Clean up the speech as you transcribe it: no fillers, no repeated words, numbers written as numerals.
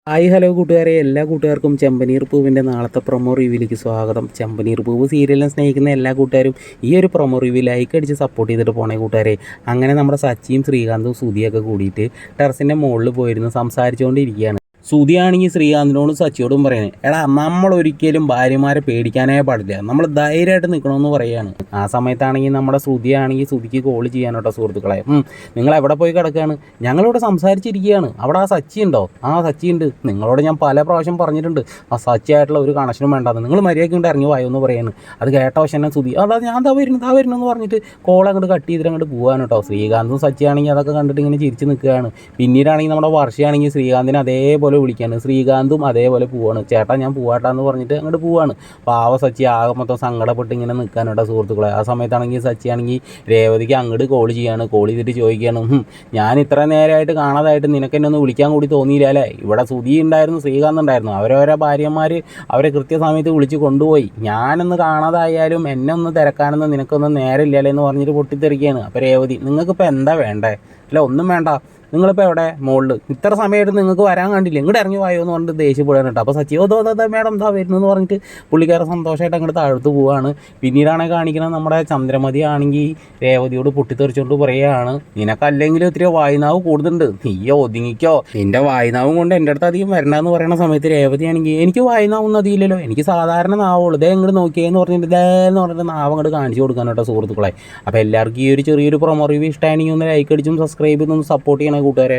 Hi hello കൂട്ടുകാരെ, എല്ലാ കൂട്ടുകാർക്കും ചെമ്പനീർ പൂവിൻ്റെ നാളത്തെ പ്രൊമോ റിവ്യൂവിലേക്ക് സ്വാഗതം. ചെമ്പനീർ പൂവ് സീരിയലിനെ സ്നേഹിക്കുന്ന എല്ലാ കൂട്ടുകാരും ഈ ഒരു പ്രൊമോ റിവ്യൂ ലൈക്ക് അടിച്ച് സപ്പോർട്ട് ചെയ്തിട്ട് പോണേ കൂട്ടുകാരെ. അങ്ങനെ നമ്മുടെ സച്ചിയും ശ്രീകാന്തും സുധിയൊക്കെ കൂടിയിട്ട് ടെറസിൻ്റെ മുകളിൽ പോയിരുന്നു സംസാരിച്ചുകൊണ്ടിരിക്കുകയാണ്. സുധിയാണെങ്കിൽ ശ്രീകാന്തിനോടും സച്ചിയോടും പറയുന്നത്, എടാ നമ്മൾ ഒരിക്കലും ഭാര്യമാരെ പേടിക്കാനേ പാടില്ല, നമ്മൾ ധൈര്യമായിട്ട് നിൽക്കണമെന്ന് പറയുകയാണ്. ആ സമയത്താണെങ്കിൽ നമ്മുടെ ശ്രുതിയാണെങ്കിൽ ശ്രുതിക്ക് കോൾ ചെയ്യാനോട്ടോ സുഹൃത്തുക്കളെ. നിങ്ങൾ എവിടെ പോയി കിടക്കുകയാണ്? ഞങ്ങളിവിടെ സംസാരിച്ചിരിക്കുകയാണ്. അവിടെ ആ സച്ചി ഉണ്ടോ? ആ സച്ചി ഉണ്ട്. നിങ്ങളോട് ഞാൻ പല പ്രാവശ്യം പറഞ്ഞിട്ടുണ്ട് ആ സച്ചിയായിട്ടുള്ള ഒരു കണക്ഷനും വേണ്ടാന്ന്. നിങ്ങൾ മര്യാദയ്ക്ക് കൊണ്ട് ഇറങ്ങി വായോ എന്ന് പറയുകയാണ്. അത് കേട്ട വശം തന്നെ ശ്രുതി അതാ ഞാൻ വരുന്നു പറഞ്ഞിട്ട് കോൾ അങ്ങോട്ട് കട്ട് ചെയ്തിട്ട് അങ്ങോട്ട് പോകാൻ കേട്ടോ. ശ്രീകാന്തും സച്ചിയാണെങ്കിൽ അതൊക്കെ കണ്ടിട്ട് ഇങ്ങനെ ചിരിച്ച് നിൽക്കുകയാണ്. പിന്നീടാണെങ്കിൽ നമ്മുടെ വർഷയാണെങ്കിൽ ശ്രീകാന്തിനെ അതേപോലെ വിളിക്കാണ്. ശ്രീകാന്തും അതേപോലെ പോവാണ്. ചേട്ടാ ഞാൻ പോവാട്ടാന്ന് പറഞ്ഞിട്ട് അങ്ങോട്ട് പോവാണ്. പാവ സച്ചി ആകെ മൊത്തം സങ്കടപ്പെട്ട് ഇങ്ങനെ നിൽക്കാനോട്ടോ സുഹൃത്തുക്കളെ. ആ സമയത്താണെങ്കിൽ സച്ചിയാണെങ്കിൽ രേവതിക്ക് അങ്ങോട്ട് കോൾ ചെയ്യാണ്. കോൾ ചെയ്തിട്ട് ചോദിക്കുകയാണ്, ഞാൻ ഇത്ര നേരമായിട്ട് കാണാതായിട്ട് നിനക്ക് എന്നെ ഒന്ന് വിളിക്കാൻ കൂടി തോന്നിയില്ല അല്ലേ? ഇവിടെ സുധി ഉണ്ടായിരുന്നു, ശ്രീകാന്ത് ഉണ്ടായിരുന്നു. അവരവരെ ഭാര്യമാർ അവരെ കൃത്യസമയത്ത് വിളിച്ച് കൊണ്ടുപോയി. ഞാനൊന്ന് കാണാതായാലും എന്നെ ഒന്ന് തിരക്കാനൊന്നും നിനക്കൊന്നും നേരമില്ലല്ലേ എന്ന് പറഞ്ഞിട്ട് പൊട്ടിത്തെറിക്കുകയാണ്. അപ്പോൾ രേവതി, നിങ്ങൾക്കിപ്പോൾ എന്താ വേണ്ടേ? അല്ല ഒന്നും വേണ്ട, നിങ്ങളിപ്പോൾ എവിടെ? മുകളിൽ ഇത്ര സമയമായിട്ട് നിങ്ങൾക്ക് വരാൻ കണ്ടില്ല, ഇങ്ങോട്ട് ഇറങ്ങി വായോ എന്ന് പറഞ്ഞിട്ട് ദേഷ്യപ്പെടുകയാണ് കേട്ടോ. അപ്പോൾ സച്ചിവോ മേഡം എന്താ വരുന്നതെന്ന് പറഞ്ഞിട്ട് പുള്ളിക്കാരെ സന്തോഷമായിട്ട് അങ്ങോട്ട് താഴ്ത്തു പോവുകയാണ്. പിന്നീടാണെങ്കിൽ കാണിക്കുന്നത് നമ്മുടെ ചന്ദ്രമതി ആണെങ്കിൽ രേവതിയോട് പൊട്ടിത്തെറിച്ചുകൊണ്ട് പറയുകയാണ്, നിനക്കല്ലെങ്കിലും ഇത്തിരി വായുനാവ് കൂടുതലുണ്ട്, നീയോ ഒതുങ്ങിക്കോ, നിൻ്റെ വായുനാവും കൊണ്ട് എൻ്റെ അടുത്ത് അധികം വരണ്ടെന്ന് പറയുന്ന സമയത്ത് രേവതി ആണെങ്കിൽ, എനിക്ക് വായുനാവൊന്നും അധികമില്ലല്ലോ, എനിക്ക് സാധാരണ നാവുള്ളൂ, ഇതേ ഇങ്ങോട്ട് നോക്കിയെന്ന് പറഞ്ഞിട്ട് ഇതേന്ന് പറഞ്ഞിട്ട് നാവ് അങ്ങോട്ട് കാണിച്ചു കൊടുക്കാൻ കേട്ടോ സുഹൃത്തുക്കളെ. അപ്പോൾ എല്ലാവർക്കും ഈ ഒരു ചെറിയൊരു പ്രൊമോ റിവ്യൂ ഇഷ്ടമാണെങ്കിൽ ഒന്ന് ലൈക്ക് അടിച്ചും സബ്സ്ക്രൈബ് ചെയ്തൊന്ന് സപ്പോർട്ട് ചെയ്യണം കൂട്ടുകാരെ.